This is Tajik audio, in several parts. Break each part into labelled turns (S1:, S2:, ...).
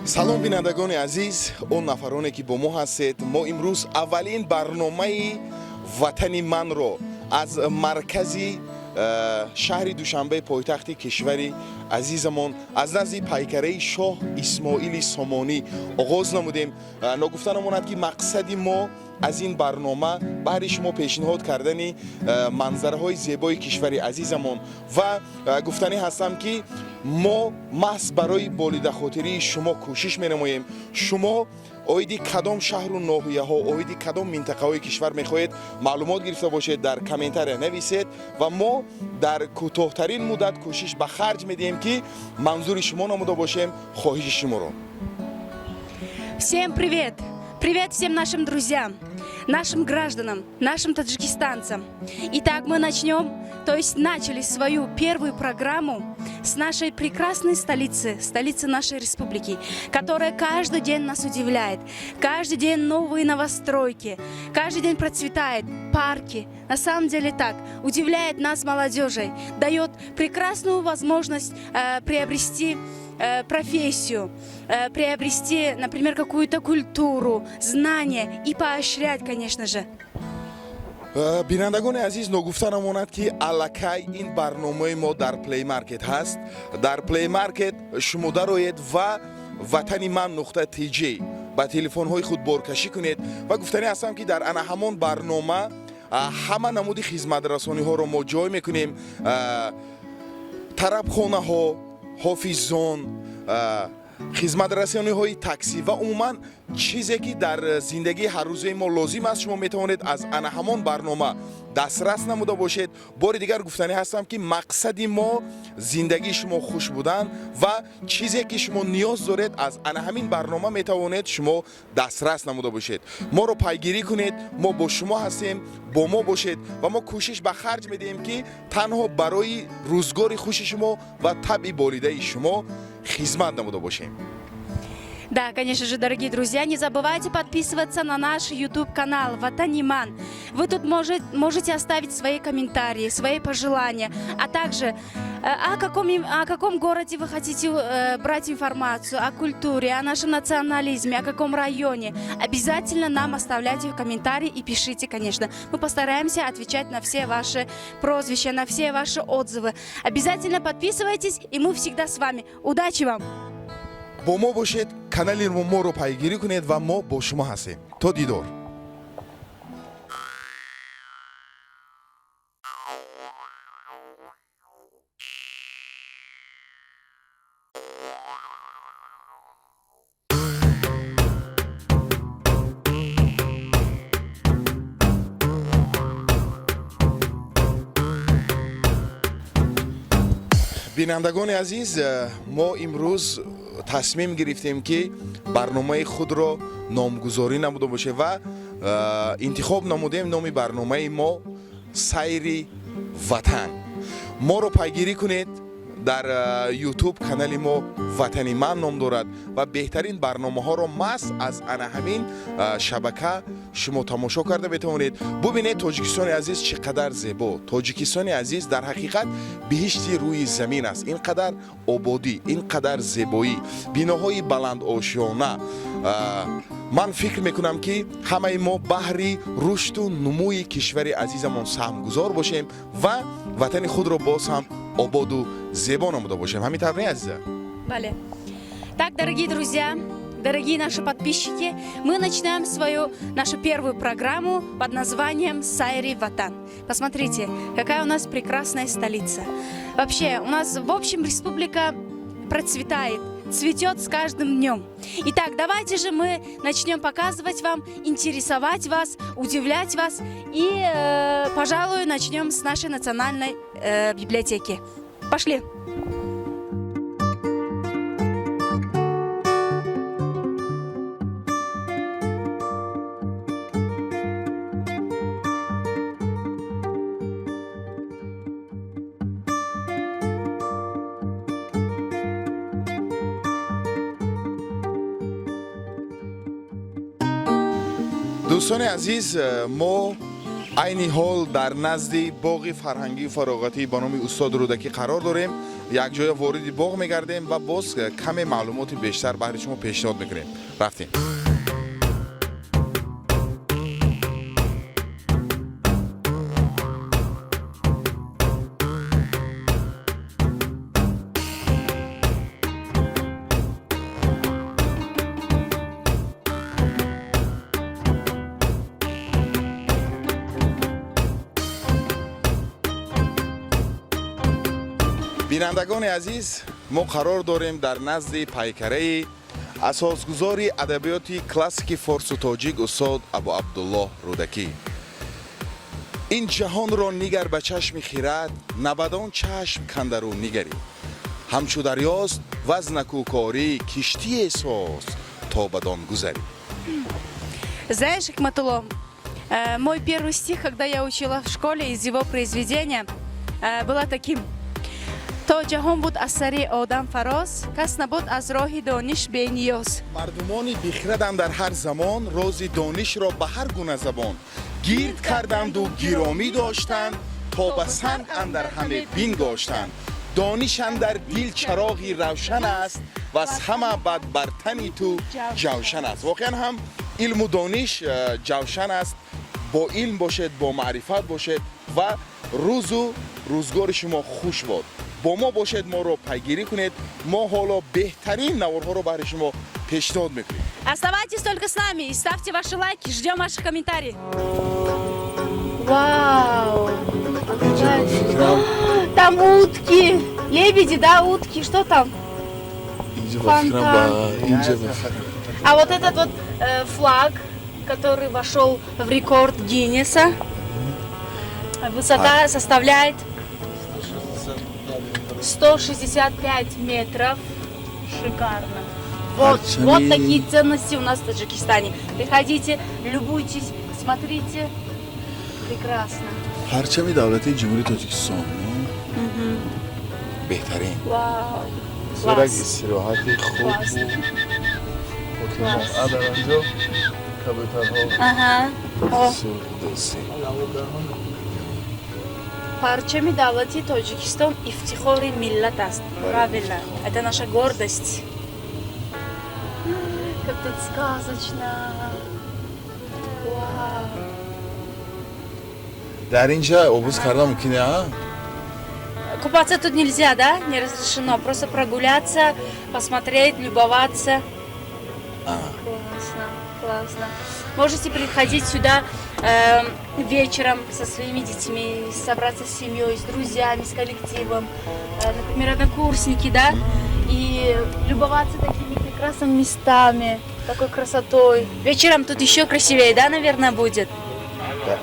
S1: салом бинандагони азиз, он нафароне ки бо мо ҳастед. Мо имрӯз аввалин барномаи ватани манро аз маркази шаҳри душанбе пойтахти кишвари азизамон аз назди пайкараи шоҳ исмоили сомонӣ оғоз намудем. Ногуфта намонад ки мақсади мо аз ин барнома баҳри шумо пешниҳод кардани манзараҳои зебои кишвари азизамон ва гуфтанӣ ҳастам ки мо маҳз барои болидахотирии шумо кӯшиш менамоем. Шумо оиди кадом шаҳру ноҳияҳо, оиди кадом минтақаҳои кишвар мехоҳед маълумот гирифта бошед, дар комментария нависед ва мо дар кӯтоҳтарин муддат кӯшиш ба харҷ медиҳем ки манзури шумо намуда бошем хоҳиши шуморо.
S2: Всем привет! Привет всем нашим друзьям, нашим гражданам, нашим таджикистанцам. Итак, мы начали свою первую программу с нашей прекрасной столицы нашей республики, которая каждый день нас удивляет. Каждый день новые новостройки, каждый день процветает парки. На самом деле так, удивляет нас молодежей, дает прекрасную возможность приобрести профессию, приобрести, например, какую-то культуру, знания и поощрять, конечно же.
S1: бинандагони азиз, ногуфта намонад ки аллакай ин барномаи мо дар Play Market ҳаст. Дар Play Market шумо дароед ва ватани ман .tj ба телефонҳои худ боркашӣ кунед ва гуфтанӣ ҳастам ки дар ана ҳамон барнома ҳама намуди хизматрасониҳоро мо ҷой мекунем. тарабхонаҳо, ҳофизон, хизматрасониҳои таксӣ ва умуман чизе ки дар зиндагии ҳаррӯзаи мо лозим аст, шумо метавонед аз ана ҳамон барнома дастрас намуда бошед. бори дигар гуфтанӣ ҳастам ки мақсади мо зиндагии шумо хуш будан ва чизе ки шумо ниёз доред аз ана ҳамин барнома метавонед шумо дастрас намуда бошед. моро пайгирӣ кунед, мо бо шумо ҳастем, бо мо бошед ва мо кӯшиш ба харҷ медиҳем ки танҳо барои рӯзгори хуши шумо ва табъи болидаи шумо хизмат намуда бошем.
S2: Да, конечно же, дорогие друзья, не забывайте подписываться на наш YouTube-канал Ватаниман. Вы тут можете оставить свои комментарии, свои пожелания, а также о каком городе вы хотите брать информацию, о культуре, о нашем национализме, о каком районе. Обязательно нам оставляйте комментарии и пишите, конечно. Мы постараемся отвечать на все ваши прозвища, на все ваши отзывы. Обязательно подписывайтесь, и мы всегда с вами. Удачи вам!
S1: бо мо бошед, канали моро пайгирӣ кунед ва мо бо шумо ҳастем. То дидор. бинандагони азиз, мо имрӯз тасмим гирифтем ки барномаи худро номгузорӣ намуда бошем ва интихоб намудем номи барномаи мо сайри ватан. моро пайгирӣ кунед. дар YouTube канали мо ватани ман ном дорад ва беҳтарин барномаҳоро маҳз аз ана ҳамин шабака шумо тамошо карда метавонед. бубинед тоҷикистони азиз чӣ қадар зебо. тоҷикистони азиз дар ҳақиқат биҳишти рӯи замин аст. ин қадар ободӣ, ин қадар зебоӣ, биноҳои баландошёна. ман фикр мекунам ки ҳамаи мо баҳри рушду нумӯи кишвари азизамон саҳмгузор бошем ва ватани худро боз ҳам ободу зебо намуда бошем. Ҳамин тавр не, азиза?
S2: Далее. Так, дорогие друзья, дорогие наши подписчики, мы начинаем нашу первую программу под названием «Сайри Ватан». Посмотрите, какая у нас прекрасная столица. Вообще, у нас, в общем, республика процветает, цветет с каждым днем. Итак, давайте же мы начнем показывать вам, интересовать вас, удивлять вас. И, пожалуй, начнем с нашей национальной библиотеки. Пошли!
S1: дӯстони азиз, мо айни ҳол дар назди боғи фарҳангии фароғатӣ ба номи устоди рӯдакӣ қарор дорем. якҷоя вориди боғ мегардем ва боз каме маълумоти бештар баҳри шумо пешниҳод мекунем. рафтем. бинандагони азиз, мо қарор дорем дар назди пайкараи асосгузори адабиёти классики форсу тоҷик устод Абу Абдуллоҳ Рӯдакӣ. ин ҷаҳонро нигар ба чашми хирад, набадон чашм кандару нигарӣ. ҳамчу дарёст ваз накӯкорӣ, киштии эҳсос то бадон гузарӣ.
S2: Знаешь, Хикматулло, мой первый стих, когда я учила в школе, из его произведения, было таким: то ҷаҳон буд аз сари одам фароз, кас набуд аз роҳи дониш бениёз.
S1: мардумони бихираданд дар ҳар замон, рози донишро ба ҳар гуна забон гирд карданду гиромӣ доштанд, то ба санъ андар ҳаме бин гоштанд. дониш андар дил чароғи равшан аст, ваз ҳама бад бар тани ту ҷавшан аст. воқеан ҳам илму дониш ҷавшан аст. бо илм бошед, бо маърифат бошед ва рӯзу рӯзгори шумо хуш бод. бо мо бошед, моро пайгирӣ кунед. мо ҳоло беҳтарин наворҳоро баҳри шумо пешниҳод мекунем.
S2: Оставайтесь только с нами и ставьте ваши лайки, ждем ваших комментариев. Вау! Там утки, лебеди, да, утки, что там? Фонтан. А вот этот вот флаг, который вошел в рекорд Гиннеса, высота составляет 165 метров. Шикарно. Вот такие ценности у нас в Таджикистане. Приходите, любуйтесь, смотрите. Прекрасно.
S1: парчами давлати ҷумҳурии Тоҷикистон. беҳтарин.
S2: Вау.
S1: зӯрак истироҳати хуб.
S3: дар онҷо кабутарҳо
S2: Ага. О,
S1: сурхдӯстӣ.
S2: парчами давлати Таджикистон ифтихори миллат аст. Правильно. Это наша гордость. Как тут сказочно. Вау.
S1: дар ин ҷа обуз карда мумкин а?
S2: Купаться тут нельзя, да? Не разрешено. Просто прогуляться, посмотреть, любоваться. Классно, классно. Можете приходить сюда вечером со своими детьми, собраться с семьей, с друзьями, с коллективом, например, однокурсники, да? И любоваться такими прекрасными местами, такой красотой. Вечером тут еще красивее, да, наверное, будет?
S1: Да.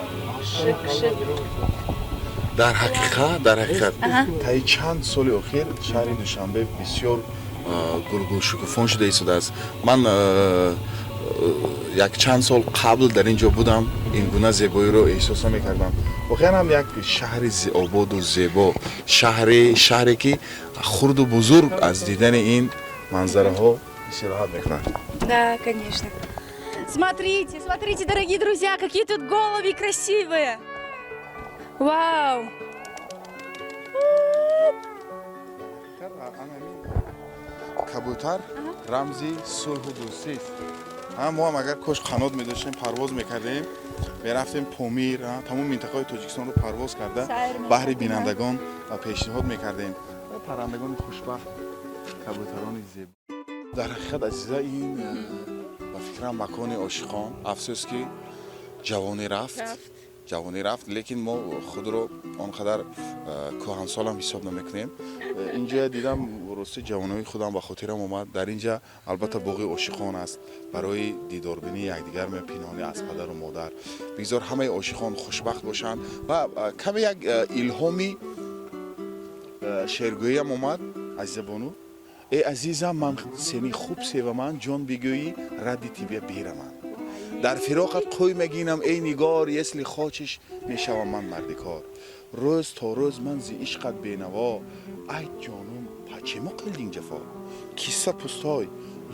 S2: Шик, шик.
S1: дар ҳақиқат таи чанд соли охир шаҳри душанбе бисёр гулшукуфон шуда истодааст. ман як чанд сол қабл дар ин ҷо будам, ин гуна зебоиро эҳсос намекардам. воқеан ҳам як шаҳри ободу зебо, шаҳре ки хурду бузург аз дидани ин манзараҳо истироҳат мекунад.
S2: Да, конечно. Смотрите, смотрите, дорогие друзья, какие тут голуби красивые. Вау!
S1: кабутар рамзи сулҳу дӯстист. мо ҳам агар кош қанот медоштем, парвоз мекардем, мерафтем помир, тамом минтақаҳои Тоҷикистонро парвоз карда баҳри бинандагон пешниҳод мекардем. паррандагони хушбахт, кабутарони зебо. дар ҳақиқат азиза, ин ба фикрам макони ошиқон. афсӯс ки ҷавонӣ рафт, лекин мо худро он қадар кӯҳансолам ҳисоб намекунем. инҷо дидам рости ҷавонаи худам ба хотирам омад. дар инҷа албатта боғи ошиқон аст. барои дидорбинии якдигар ме пинҳони аз падару модар. бигзор ҳамаи ошиқон хушбахт бошанд ва каме як илҳоми шеъргӯиам омад. азизабону эй азизам, ман сени хуб севаман, ҷон бигӯӣ, радди тибия бираман. дар фироқат қӯй мегинам эй нигор, если хочеш мешавам ман марди кор. рӯз то рӯз ман зи ишқат бенаво, ай ҷонум, пачемо қилдинг ҷафо. кисса пустой,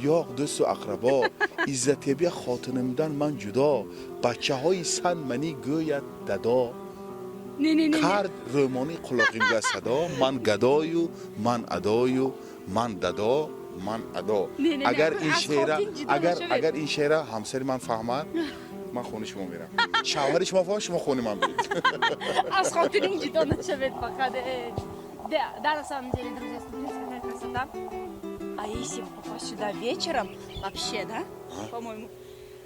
S1: یاق دوست و اقربا عزتیابی خاطرنمودن من جدا بچه های سن منی گوید ددا کرد رومانی قلاقیم صدا من گدایو من ادایو من ددا من ادا اگر این شعر اگر این شعر همسر من فهمد من خونه شما میرم شوهر شما فهمد шумо خونه من برید
S2: Аз хотирин ҷудо нашавед фақат. Да, на самом деле, друзья, смотрите, какая красота. А если попасть сюда вечером, вообще, да, по-моему,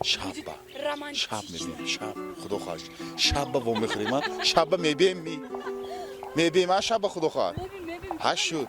S1: شب
S2: будет
S1: شب
S2: романтично.
S1: میبینیم شب خدا خواهش شب با میخوریم ها شب میبینیم ها شب خدا خواهد
S2: Мебель.
S1: هشت شد